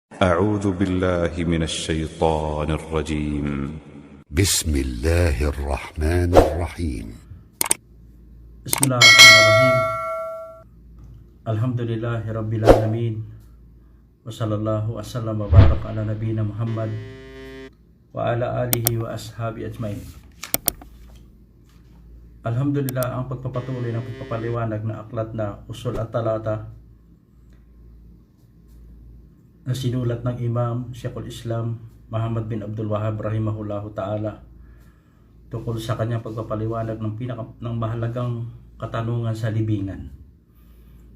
أعوذ بالله من الشيطان الرجيم. بسم الله الرحمن الرحيم. Bismillahirrahmanirrahim. Alhamdulillahi Rabbil Alamin. Wa sallallahu wasallam wa barak ala nabiyina Muhammad wa ala alihi wa ashabi ajmain. Alhamdulillah, ang pagpapatuloy ng pagpapaliwanag na aklat na Usul at Talata na sinulat ng Imam Sheikhul Islam Muhammad bin Abdul Wahhab rahimahullahu ta'ala tungkol sa kanyang pagpapaliwanag ng mahalagang katanungan sa libingan,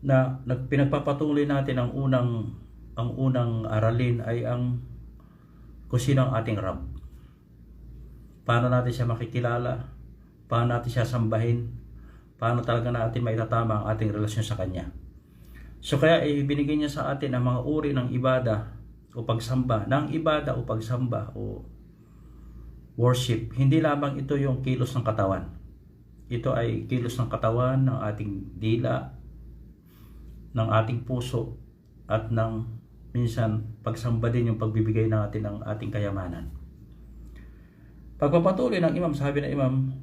na pinagpapatuloy natin ang unang aralin ay ang kung sino ang ating Rab. Paano natin siya makikilala, paano natin siya sambahin, paano talaga natin maitatama ang ating relasyon sa kanya. So kaya ibinigay niya sa atin ang mga uri ng ibada o pagsamba, o worship. Hindi lamang ito yung kilos ng katawan. Ito ay kilos ng katawan, ng ating dila, ng ating puso, at ng minsan pagsamba din yung pagbibigay natin ng ating kayamanan. Pagpapatuloy ng Imam, sabi ng Imam,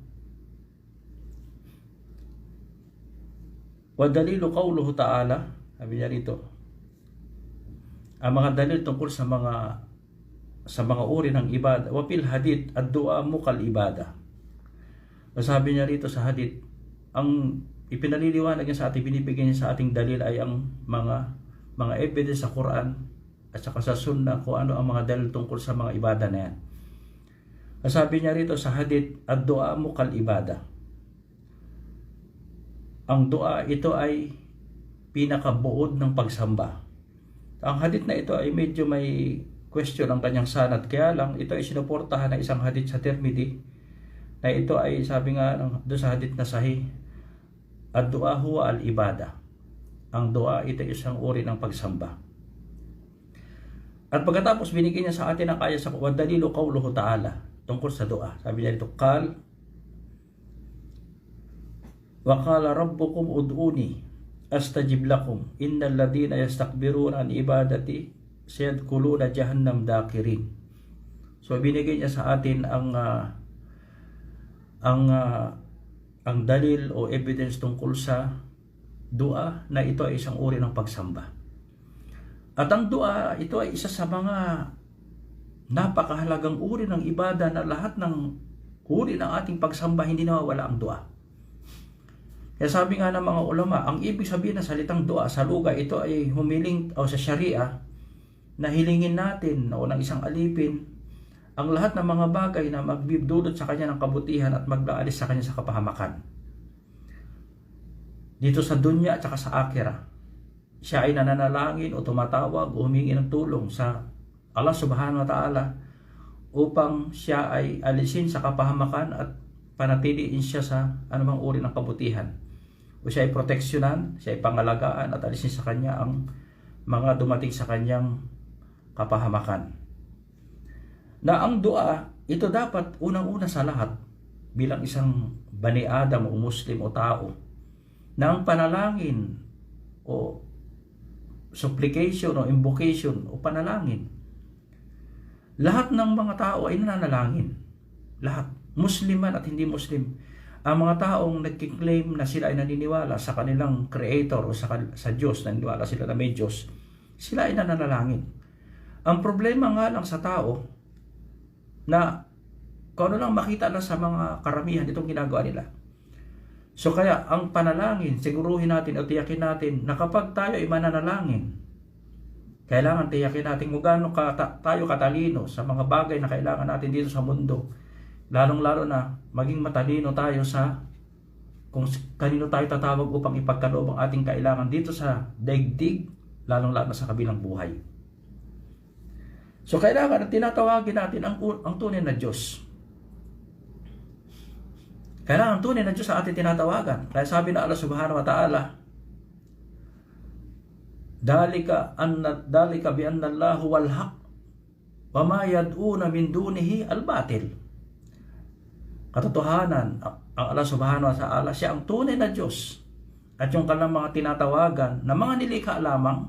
wa dalilu qawluhu ta'ala, sabi niya rito, ang mga dalil tungkol sa mga uri ng ibada, wa fil hadith ad-du'a muqal ibada. Sabi niya rito sa hadith, ang ipinaliliwanag niya sa ating, binibigyan niya sa ating dalil ay ang mga evidence sa Quran at saka sa Sunnah kung ano ang mga dalil tungkol sa mga ibada na yan. Sabi niya rito sa hadith, ad-du'a muqal ibada. Ang dua, ito ay pinakabuod ng pagsamba. Ang hadith na ito ay medyo may question ang kanyang sanad, kaya lang ito ay sinuportahan ng isang hadith sa Tirmidhi na ito ay sabi nga doon sa hadith na sahih, ad-du'a huwa al-ibada. Ang dua, ito ay isang uri ng pagsamba. At pagkatapos binigyan niya sa atin ang kaya sa wadalilu qawluhu ta'ala tungkol sa dua. Sabi niya dito, wa qala rabbukum ud'uni astajib lakum innal ladina yastakbiruna an ibadati sayadkhuluna jahannam dakirin. So binigay niya sa atin ang dalil o evidence tungkol sa dua, na ito ay isang uri ng pagsamba. At ang dua, ito ay isa sa mga napakahalagang uri ng ibada, na lahat ng uri ng ating pagsamba hindi nawawala ang dua. Kaya sabi nga ng mga ulama, ang ibig sabihin ng salitang dua sa lugha, ito ay humiling, o sa Sharia, na hilingin natin o ng isang alipin ang lahat ng mga bagay na magbibdulot sa kanya ng kabutihan at maglaalis sa kanya sa kapahamakan. Dito sa dunya at saka sa akhirah, siya ay nananalangin o tumatawag o humingi ng tulong sa Allah subhanahu wa ta'ala upang siya ay alisin sa kapahamakan at panatiliin siya sa anumang uri ng kabutihan. O siya ay proteksyonan, siya ay pangalagaan at alisin sa kanya ang mga dumating sa kanyang kapahamakan. Na ang dua, ito dapat unang-una sa lahat bilang isang bani Adam o Muslim o tao, na ang panalangin o supplication o invocation o panalangin, lahat ng mga tao ay nananalangin. Lahat, Musliman at hindi Muslim. Ang mga taong nagkiklaim na sila ay naniniwala sa kanilang creator o sa Diyos, naniniwala sila na may Diyos, sila ay nananalangin. Ang problema nga lang sa tao, na kung ano lang makita na sa mga karamihan, itong ginagawa nila. So kaya ang panalangin, siguruhin natin o tiyakin natin na kapag tayo ay mananalangin, kailangan tiyakin natin kung gaano tayo katalino sa mga bagay na kailangan natin dito sa mundo. Lalong-lalo na maging matalino tayo sa kung kanino tayo tatawag upang ipagkaloob ang ating kailangan dito sa daigdig, lalong-lalo na sa kabilang buhay. So kailangan tinatawagin natin ang tunay na Diyos. Kailangan ang tunay na Diyos sa ating tinatawagan. Kaya sabi na Allah subhanahu wa ta'ala, dalika bi anna Allahu wal haq wa ma yad'una min dunihi al batil. Katotohanan, ang Allah subhanahu wa ta'ala, siya ang tunay na Diyos, at yung kanilang mga tinatawagan na mga nilikha lamang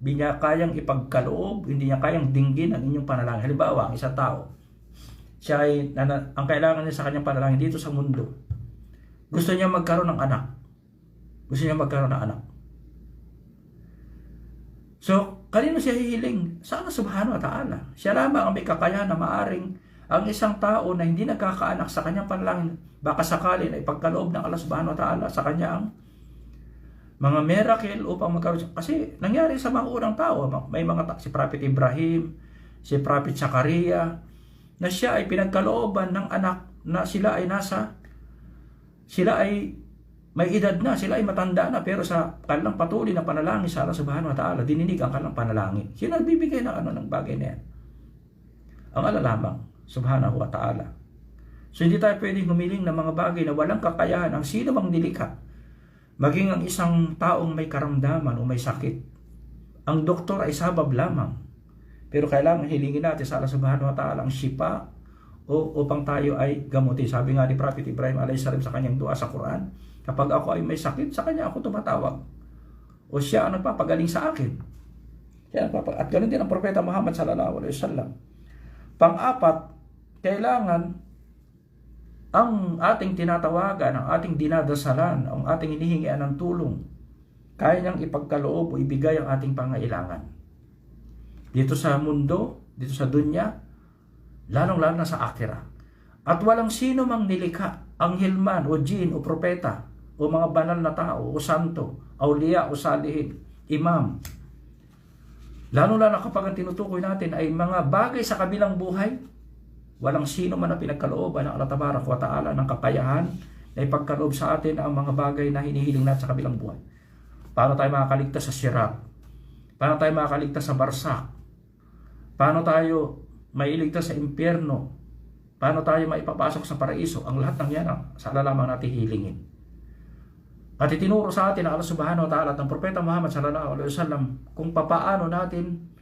Hindi niya kayang ipagkaloob, hindi niya kayang dinggin ang inyong panalangin. Halimbawa, ang isang tao, siya ay, ang kailangan niya sa kanyang panalangin dito sa mundo, gusto niya magkaroon ng anak. Gusto niya magkaroon ng anak. So, kanino siya hihiling? Sa Allah subhanahu wa ta'ala. Siya lamang ang may kakayahan na maaring ang isang tao na hindi nagkakaanak sa kanyang panalangin, baka sakali na ipagkaloob ng Allah subhanahu wa ta'ala sa kanya ang mga miracle upang magkaroon siya. Kasi nangyari sa mga unang tao, may mga si Prophet Ibrahim, si Prophet Zakaria, na siya ay pinagkalooban ng anak na sila ay may edad na, sila ay matanda na, pero sa kanilang patuloy na panalangin sa Allah subhanahu wa ta'ala, dininig ang kanilang panalangin. Sino nagbibigay ng bagay na yan? Ang Allah lamang subhanahu wa ta'ala. So hindi tayo pwedeng humiling ng mga bagay na walang kakayahan ang sino mang nilikha. Maging ang isang taong may karamdaman o may sakit, ang doktor ay sabab lamang. Pero kailangan hilingin natin sa Allah subhanahu wa ta'ala ang shifa o upang tayo ay gamutin. Sabi nga ni Prophet Ibrahim a.s. sa kanyang dua sa Quran, kapag ako ay may sakit, sa kanya ako tumatawag. O siya ang nagpapagaling sa akin. At ganoon din ang Propeta Muhammad sallallahu alaihi wasallam. Pang-apat, kailangan ang ating tinatawagan, ang ating dinadasalan, ang ating hinihingian ng tulong, kaya niyang ipagkaloob o ibigay ang ating pangailangan. Dito sa mundo, dito sa dunya, lalong-lalo na sa akhirah. At walang sino mang nilikha, anghel man o jin o propeta o mga banal na tao o santo, awliya o salihin, imam. Lalo-lalo na kapag ang tinutukoy natin ay mga bagay sa kabilang buhay, walang sino man na pinagkalooban ng Allah Tabarak wa Ta'ala ng kakayahan na ipagkaloob sa atin ang mga bagay na hinihiling natin sa kabilang buhay. Paano tayo makakaligtas sa sirat? Paano tayo makakaligtas sa barsak? Paano tayo mailigtas sa impyerno? Paano tayo maipapasok sa paraiso? Ang lahat ng yan sa Allah lamang natin hilingin. At itinuro sa atin ang Allah subhanahu wa ta'ala at ng Propeta Muhammad sallallahu alaihi wasallam kung papaano natin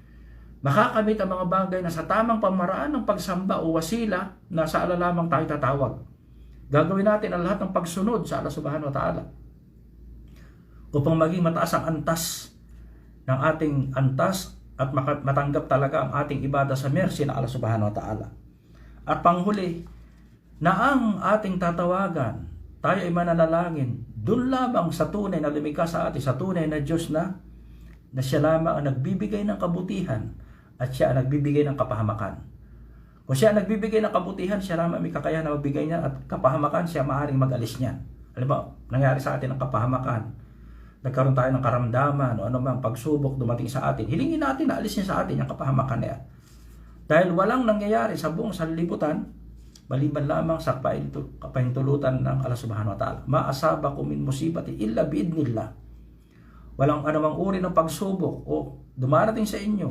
makakamit ang mga bagay na sa tamang pamaraan ng pagsamba o wasila na sa Allah lamang tayo tatawag. Gagawin natin ang lahat ng pagsunod sa Allah subhanahu wa ta'ala upang maging mataas ang antas ng ating antas at matanggap talaga ang ating ibada sa mercy na Allah subhanahu wa ta'ala. At panghuli, na ang ating tatawagan, tayo ay mananalangin, dun lamang sa tunay na lumikha sa atin, sa tunay na Diyos na siya lamang ang nagbibigay ng kabutihan at siya ang nagbibigay ng kapahamakan. Kung siya ang nagbibigay ng kabutihan, siya lamang may kakayahan na magbigay niya, at kapahamakan, siya maaaring mag-alis niyan. Alam mo, nangyari sa atin ang kapahamakan. Nagkaroon tayo ng karamdaman o anumang pagsubok dumating sa atin. Hilingin natin na alisin sa atin yung kapahamakan na yan. Dahil walang nangyayari sa buong sanlibutan, maliban lamang sa kapahintulutan ng Allah subhanahu wa ta'ala. Ma asabakum min musibati illa biidnillah. Walang anumang uri ng pagsubok o dumarating sa inyo,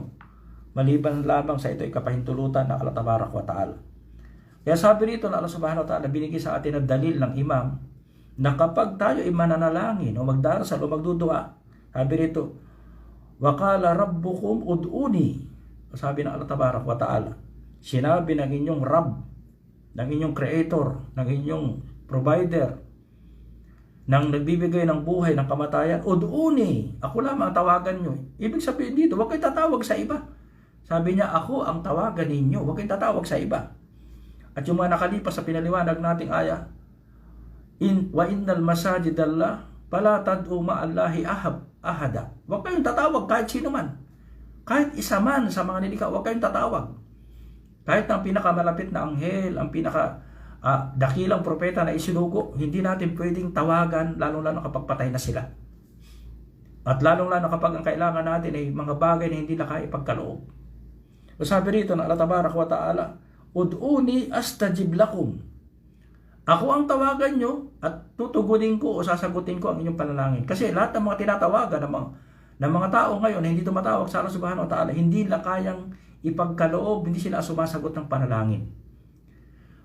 maliban lamang sa ito ay kapahintulutan ng Allah tabarak wa ta'ala. Kaya sabi rito na Allah subhanahu wa ta'ala, binigay sa atin ang dalil ng imam na kapag tayo ay mananalangin o magdarasal o magdudua, sabi rito, waqala rabbukum ud'uni. Sabi ng Allah tabarak wa ta'ala, sinabi ng inyong Rabb, ng inyong Creator, ng inyong Provider, ng nagbibigay ng buhay, ng kamatayan, ud'uni, ako lamang ang tawagan nyo. Ibig sabihin dito, huwag kayo tatawag sa iba. Sabi niya, ako ang tawagan ninyo, huwag kayo tatawag sa iba. At yung mga nakalipas sa pinaliwanag nating aya, wa innal masajidallah fala tad'u ma'allahi ahada. Huwag kayong tatawag kahit sino man. Kahit isa man sa mga nilikha, huwag kayong tatawag. Kahit ang pinakamalapit na anghel, ang dakilang propeta na isinugo, hindi natin pwedeng tawagan, lalong-lalo kapag patay na sila. At lalong-lalo kapag ang kailangan natin ay mga bagay na hindi na kaya ipagkaloob. So sabi rito na Allah tabarak wa ta'ala, ud'uni astajib lakum. Ako ang tawagan nyo at tutugunin ko o sasagutin ko ang inyong panalangin. Kasi lahat ng mga tinatawagan ng mga tao ngayon na hindi tumatawag sa Allah subhanahu wa ta'ala, hindi nila kayang ipagkaloob, hindi sila sumasagot ng panalangin.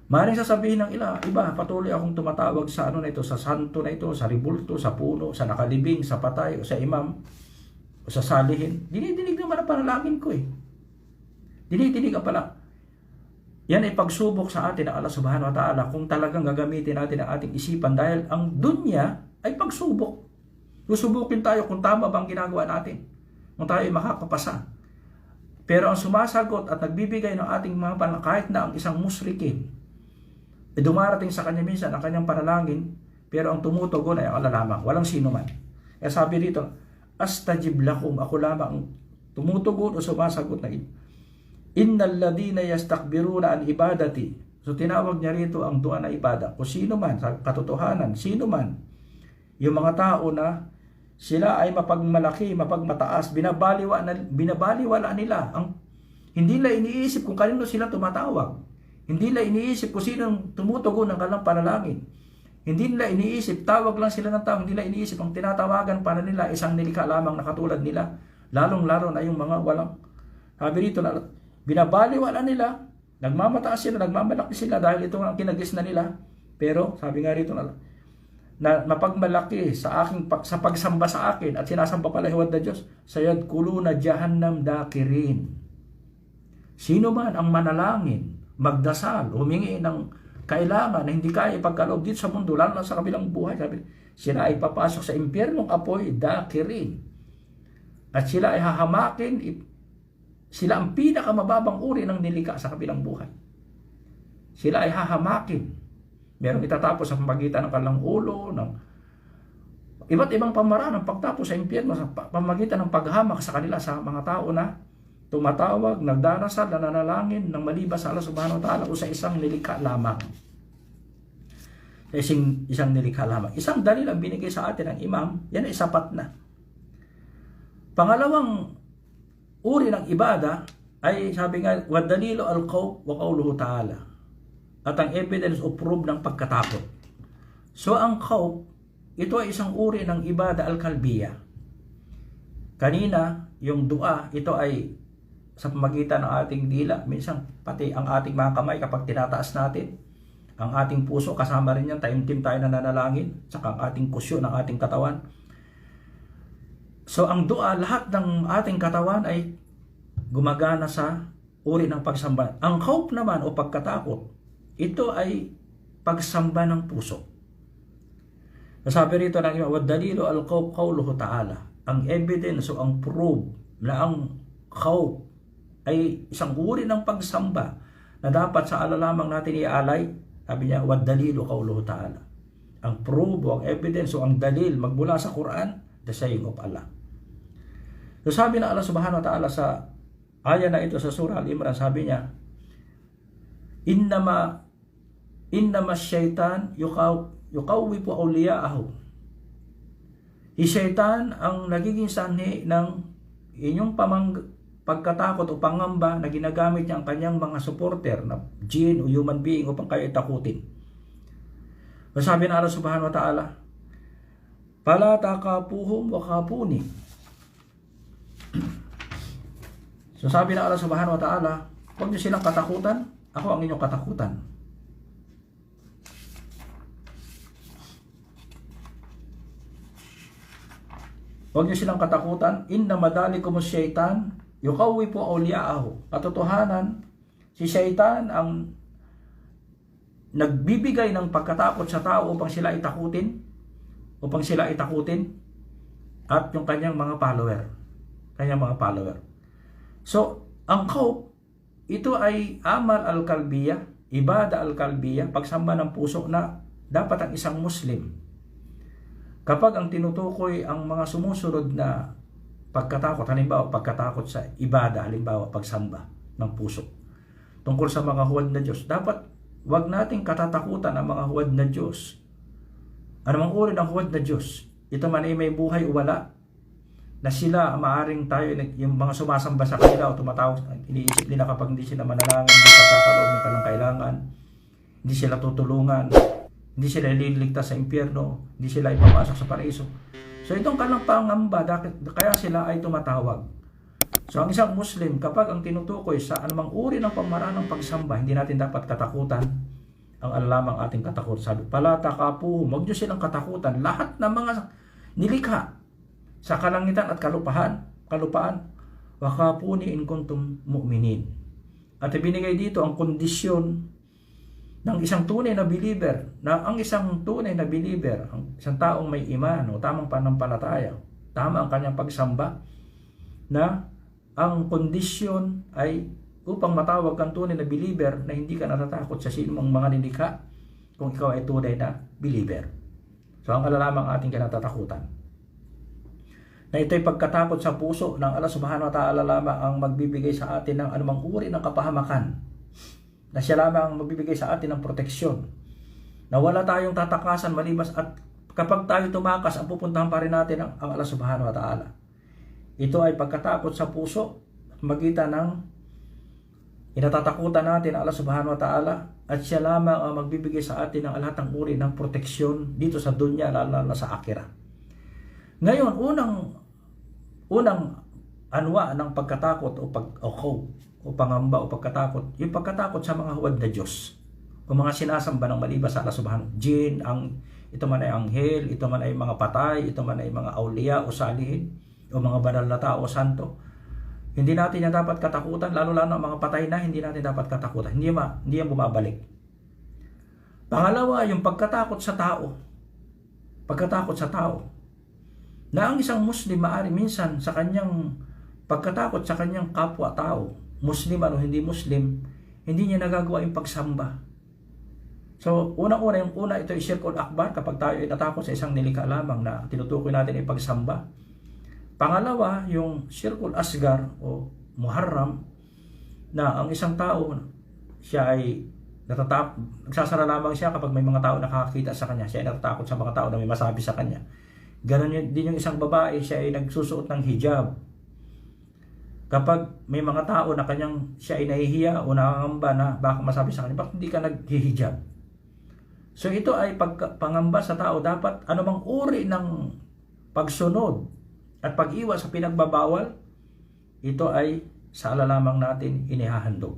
Maaaring sasabihin ng iba, patuloy akong tumatawag sa na ito, sa santo na ito, sa ribulto, sa puno, sa nakalibing, sa patay, o sa imam, o sa salihin. Dinidinig naman ang panalangin ko eh. Dinidinig ka pala. Yan ay pagsubok sa atin ng Allah subhanahu wa ta'ala kung talagang gagamitin natin ang ating isipan dahil ang dunya ay pagsubok. Susubukin tayo kung tama bang ginagawa natin. kung tayo ay makakapasa. Pero ang sumasagot at nagbibigay ng ating mga panalangin, kahit na ang isang musrikin, dumarating sa kanya minsan ang kanyang panalangin, pero ang tumutugon ay Allah lamang, walang sino man. Kaya sabi dito, astajib lakum, ako lamang ang tumutugon o sumasagot na ito. Innal ladina yastakbiruna an ibadati. So tinawag niya rito ang dua na ibada. Kung sino man, sa katotohanan, sino man, yung mga tao na sila ay mapagmalaki, mapagmataas, binabaliwala nila. Hindi nila iniisip kung kanino sila tumatawag. Hindi nila iniisip kung sino tumutugon ng kanilang panalangin. Hindi nila iniisip, tawag lang sila ng tao, hindi nila iniisip ang tinatawagan para nila isang nilikha lamang na katulad nila. Lalong-lalo na yung mga walang, sabi rito na binabaliwala nila, nagmamataas sila, nagmamalaki sila dahil ito ang kinagis na nila. Pero sabi nga rito na mapagmalaki sa pagsamba sa akin at sinasamba pala hiwad na Diyos, sayadkuluna jahannam dakirin. Sino man ang manalangin, magdasal, humingi ng kailangan na hindi kaya ipagkaloob dito sa mundo, lalo na sa kabilang buhay, sabi, sila ay papasok sa impyernong apoy dakirin. At sila ay hahamakin, sila ang pinakamababang uri ng nilikha sa kabilang buhay. Sila ay hahamakin. Merong itatapos sa pamagitan ng kanilang ulo, ng iba't ibang pamaraan ng pagtapos sa impyerno sa pamagitan ng paghamak sa kanila sa mga tao na tumatawag, nagdarasal, nananalangin ng malibas sa Allah subhanahu wa ta'ala o sa isang nilikha lamang. Isang nilikha lamang. Isang dalil ang binigay sa atin ng imam, yan ay sapat na. Pangalawang uri ng ibada ay sabi nga, wadalilu al-khawf wa qawluhu ta'ala. At ang evidence o proof ng pagkatakot. So ang khawf, ito ay isang uri ng ibada al-kalbiya. Kanina, yung dua, ito ay sa pamagitan ng ating dila, minsan pati ang ating mga kamay kapag tinataas natin, ang ating puso, kasama rin yan, taimtim tayo na nanalangin, saka ang ating kusyo ng ating katawan. So ang dua, lahat ng ating katawan ay gumagana sa uri ng pagsamba. Ang khawf naman o pagkatakot, ito ay pagsamba ng puso. Sabi rito ng iba, wadalilu al-khawf qawluhu ta'ala. Ang evidence o ang proof na ang khawf ay isang uri ng pagsamba na dapat sa Allah lamang natin ialay. Sabi niya, wadalilu qawluhu ta'ala. Ang proof o ang evidence o ang dalil magmula sa Quran, the saying of Allah. So sabi na Allah subhanahu wa ta'ala sa aya na ito sa surah Al-Imran, sabi niya, innama syaitan yukawwifu awliya'ahu. Si syaitan ang nagiging sanhi ng inyong pagkatakot o pangamba na ginagamit niya ang kanyang mga supporter na jinn o human being upang kayo itakutin. Sabi na Allah subhanahu wa ta'ala, fala takapuhum wa kapuni. So sabi na Allah subhanahu wa ta'ala, huwag niyo silang katakutan, ako ang inyong katakutan. Huwag niyo silang katakutan, inna madalikumus syaitan yukawwifu awliya'ahu. Katotohanan, si syaitan ang nagbibigay ng pagkatakot sa tao upang sila itakutin, at yung kanyang mga follower. So, ang khawf, ito ay amal al-kalbiya, ibada al-kalbiya, pagsamba ng puso na dapat ang isang Muslim, kapag ang tinutukoy ang mga sumusunod na pagkatakot, halimbawa pagkatakot sa ibada, halimbawa pagsamba ng puso, tungkol sa mga huwad na Diyos, dapat wag nating katatakutan ang mga huwad na Diyos. Anumang uri ng huwad na Diyos, ito man ay may buhay o wala, na sila maaring tayo, yung mga sumasamba sa kanila o tumatawag, iniisip nila kapag hindi sila manalangin, hindi pagkakaloob ng kanilang kailangan, hindi sila tutulungan, hindi sila ililigtas sa impyerno, hindi sila ipapasok sa paraiso. So itong kanilang pangamba, kaya sila ay tumatawag. So ang isang Muslim, kapag ang tinutukoy sa anumang uri ng pamaraan ng pagsamba, hindi natin dapat katakutan ang alamang ating katakot. Sabi, pala takapuhum, huwag nyo silang katakutan. Lahat ng mga nilikha sa kalangitan at kalupaan, wakapuni in kuntum mu'minin. At ibinigay dito ang kondisyon ng isang tunay na believer, na ang isang tunay na believer, ang isang taong may iman o tamang panampalataya, tama ang kanyang pagsamba, na ang kondisyon ay upang matawag kang tunay na believer na hindi ka natatakot sa sinumang mga nilikha kung ikaw ay tunay na believer. So ang lamang ating kinatatakutan. Na ito'y pagkatakot sa puso ng Allah subhanahu wa ta'ala lamang ang magbibigay sa atin ng anumang uri ng kapahamakan. Na siya lamang ang magbibigay sa atin ng proteksyon. Na wala tayong tatakasan malibas at kapag tayo tumakas, ang pupuntahan pa rin natin ang Allah subhanahu wa ta'ala. Ito ay pagkatakot sa puso magitan ng inatatakutan natin Allah subhanahu wa ta'ala at siya lamang ang magbibigay sa atin ng lahat ng uri ng proteksyon dito sa dunya lalo na sa akhirah. Ngayon, unang anwa ng pagkatakot o pangamba o pagkatakot, yung pagkatakot sa mga huwad na Diyos o mga sinasamba ng malibas sa Allah subhanahu. Jin, ito man ay anghel, ito man ay mga patay, ito man ay mga awliya o salihin o mga banal na tao o santo. Hindi natin yan dapat katakutan, lalo ang mga patay na hindi natin dapat katakutan. Hindi yan bumabalik. Pangalawa, yung pagkatakot sa tao. Pagkatakot sa tao. Na ang isang Muslim maaari minsan sa kanyang pagkatakot sa kanyang kapwa-tao, Muslim o hindi Muslim, hindi niya nagagawa yung pagsamba. So, unang-una, ito ay Shirkul Akbar kapag tayo ay natakot sa isang nilikha lamang na tinutukoy natin ay pagsamba. Pangalawa, yung Shirkul Asgar o Muharram na ang isang tao, siya ay nagsasara lamang siya kapag may mga tao nakakakita sa kanya. Siya ay natatakot sa mga tao na may masabi sa kanya. Ganon din yung isang babae, siya ay nagsusuot ng hijab. Kapag may mga tao na siya ay nahihiya o nakangamba na baka masabi sa kanya, bakit hindi ka naghihijab? So ito ay pangamba sa tao. Dapat anumang uri ng pagsunod at pag-iwas sa pinagbabawal, ito ay sa Allah lamang natin inihahandog.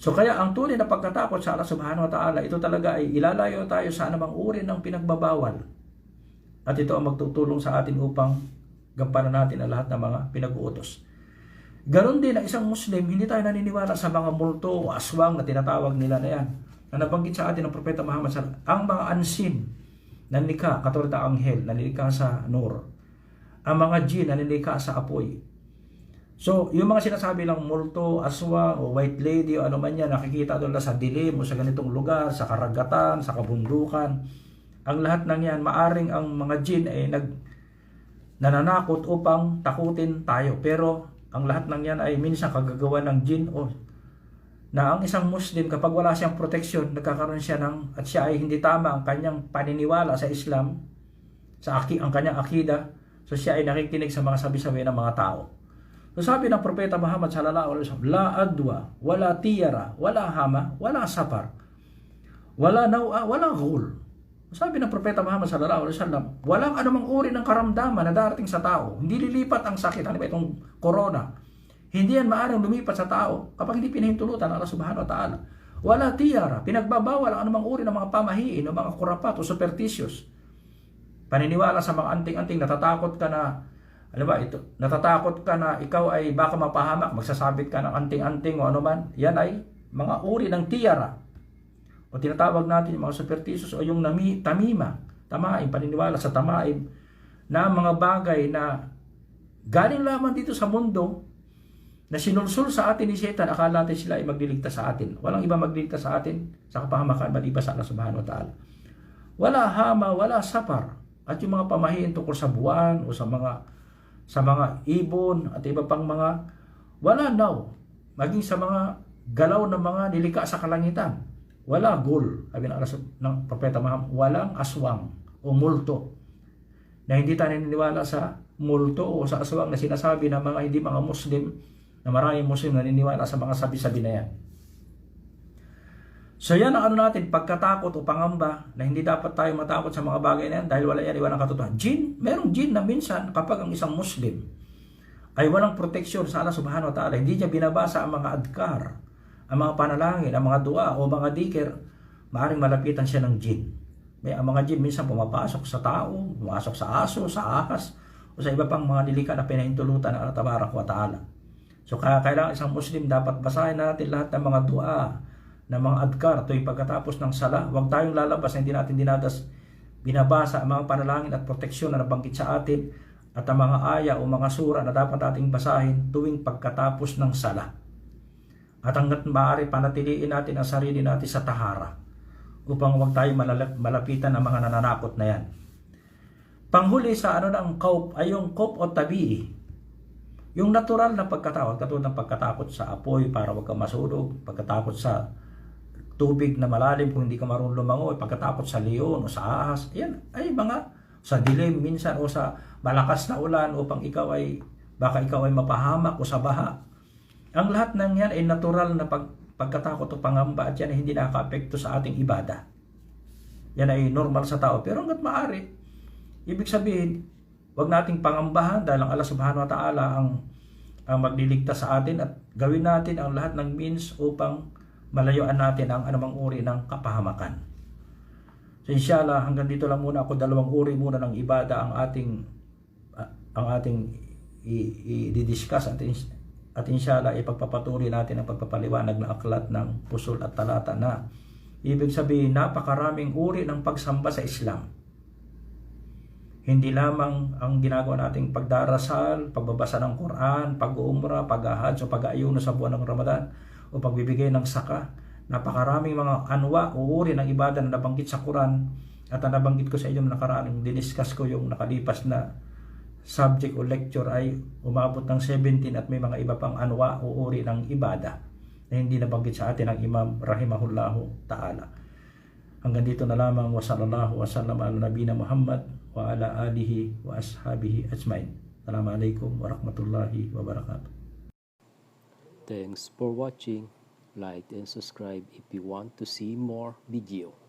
So kaya ang tunay na pagkatakot sa Allah subhanahu wa ta'ala, ito talaga ay ilalayo tayo sa anumang uri ng pinagbabawal. At ito ang magtutulong sa atin upang gampanan natin ang lahat ng mga pinag-uutos. Ganon din ang isang Muslim, hindi tayo naniniwala sa mga multo o aswang na tinatawag nila na yan. Na nabanggit sa atin ng Propeta Muhammad ang mga unseen na nilikha, katulad ng anghel na nilikha sa nur. Ang mga jinn na nilikha sa apoy. So, yung mga sinasabi lang multo, aswang o white lady o ano man yan, nakikita doon sa dilim o sa ganitong lugar, sa karagatan, sa kabundukan. Ang lahat ng yan, maaring ang mga jinn ay nananakot upang takutin tayo. Pero ang lahat ng yan ay minsan kagagawa ng jinn na ang isang Muslim kapag wala siyang proteksyon, nagkakaroon siya at siya ay hindi tama ang kanyang paniniwala sa Islam, ang kanyang akida, so siya ay nakikinig sa mga sabi-sabi ng mga tao. So sabi ng Propeta Muhammad sallallahu alaihi wasallam, la adwa, wala tiyara, wala hama, wala safar, wala nawa, wala ghul. Sabi ng Propeta Muhammad sallallahu alaihi wasallam, walang anumang uri ng karamdaman na darating sa tao. Hindi lilipat ang sakit, ano ba itong corona? Hindi yan maaaring lumipat sa tao kapag hindi pinahintulutan ng Allah subhanahu wa ta'ala. Wala tiyara, pinagbabawal ang anumang uri ng mga pamahiin o mga kurapat o superstitious. Paniniwala sa mga anting-anting, natatakot ka na, natatakot ka na ikaw ay baka mapahamak, magsasabit ka ng anting-anting o ano man, yan ay mga uri ng tiyara. O tinatawag natin yung mga superstitious o yung tamaim, paniniwala sa tamaim, na mga bagay na galing lamang dito sa mundo, na sinulsul sa atin ni Satan, akala natin sila ay magliligtas sa atin. Walang iba magliligtas sa atin sa kapahamakan maliban sa Allah subhanahu wa ta'ala. Wala hama, wala safar. At yung mga pamahiin tungkol sa buwan o sa mga ibon at iba pang mga wala naw. Maging sa mga galaw ng mga nilikha sa kalangitan. Wala gul. Sabi ng Propeta Muhammad, walang aswang o multo. Na hindi tayo naniniwala sa multo o sa aswang na sinasabi ng mga hindi mga Muslim, na maraming Muslim naniniwala sa mga sabi-sabi na yan. So yan ang natin, pagkatakot o pangamba na hindi dapat tayo matakot sa mga bagay na yan dahil wala yan iwan ang katotohanan. Merong jinn na minsan kapag ang isang Muslim ay walang proteksyon sa Allah subhanahu wa ta'ala, hindi niya binabasa ang mga adkar, ang mga panalangin, ang mga dua o mga dikir, maaaring malapitan siya ng jinn. Ang mga jinn minsan pumapasok sa tao, pumasok sa aso, sa ahas, o sa iba pang mga nilikha na pinahintulutan ng Allah tabarak wa ta'ala. So kailangan isang Muslim dapat basahin natin lahat ng mga dua, ng mga adkar, ito'y pagkatapos ng sala. Huwag tayong lalabas na hindi natin binabasa ang mga panalangin at proteksyon na nabanggit sa atin at ang mga aya o mga sura na dapat ating basahin tuwing pagkatapos ng sala. At hanggat maaari panatiliin natin ang sarili natin sa tahara upang huwag tayo malapitan ng mga nananakot na yan. Panghuli sa ng kaup ay yung kaup o tabii. Yung natural na pagkatakot, katulad ng pagkatakot sa apoy para huwag ka masunog, pagkatakot sa tubig na malalim kung hindi ka marunong lumangoy, pagkatakot sa leon o sa ahas, yan ay mga sa dilim minsan o sa malakas na ulan upang baka ikaw ay mapahamak o sa baha. Ang lahat ng yan ay natural na pagkatakot o pangamba at yan ay hindi nakaka-apekto sa ating ibada. Yan ay normal sa tao. Pero hanggat maaari, ibig sabihin, huwag nating pangambahan dahil ang Allah subhanahu wa ta'ala ang magliligtas sa atin at gawin natin ang lahat ng means upang malayuan natin ang anumang uri ng kapahamakan. So inshallah, hanggang dito lang muna ako, 2 uri muna ng ibada ang ating i-discuss at inshallah ipagpapatuloy natin ang pagpapaliwanag ng aklat ng Fusul at Talata na ibig sabihin napakaraming uri ng pagsamba sa Islam. Hindi lamang ang ginagawa nating pagdarasal, pagbabasa ng Quran, pag-uumra, pag-ahaj o pag-aayuno sa buwan ng Ramadan o pagbibigay ng saka. Napakaraming mga anwa o uri ng ibada na nabanggit sa Quran at ang nabanggit ko sa inyo nakaraan, diniscuss ko yung nakalipas na subject o lecture ay umabot ng 17 at may mga iba pang anwa o uri ng ibada na hindi nabanggit sa atin ng Imam rahimahullahu ta'ala. Hanggang dito na lamang, wa sallallahu wa sallam ala nabina Muhammad wa ala alihi wa ashabihi ajmain. Assalamualaikum warahmatullahi wabarakatuh. Thanks for watching. Like and subscribe if you want to see more video.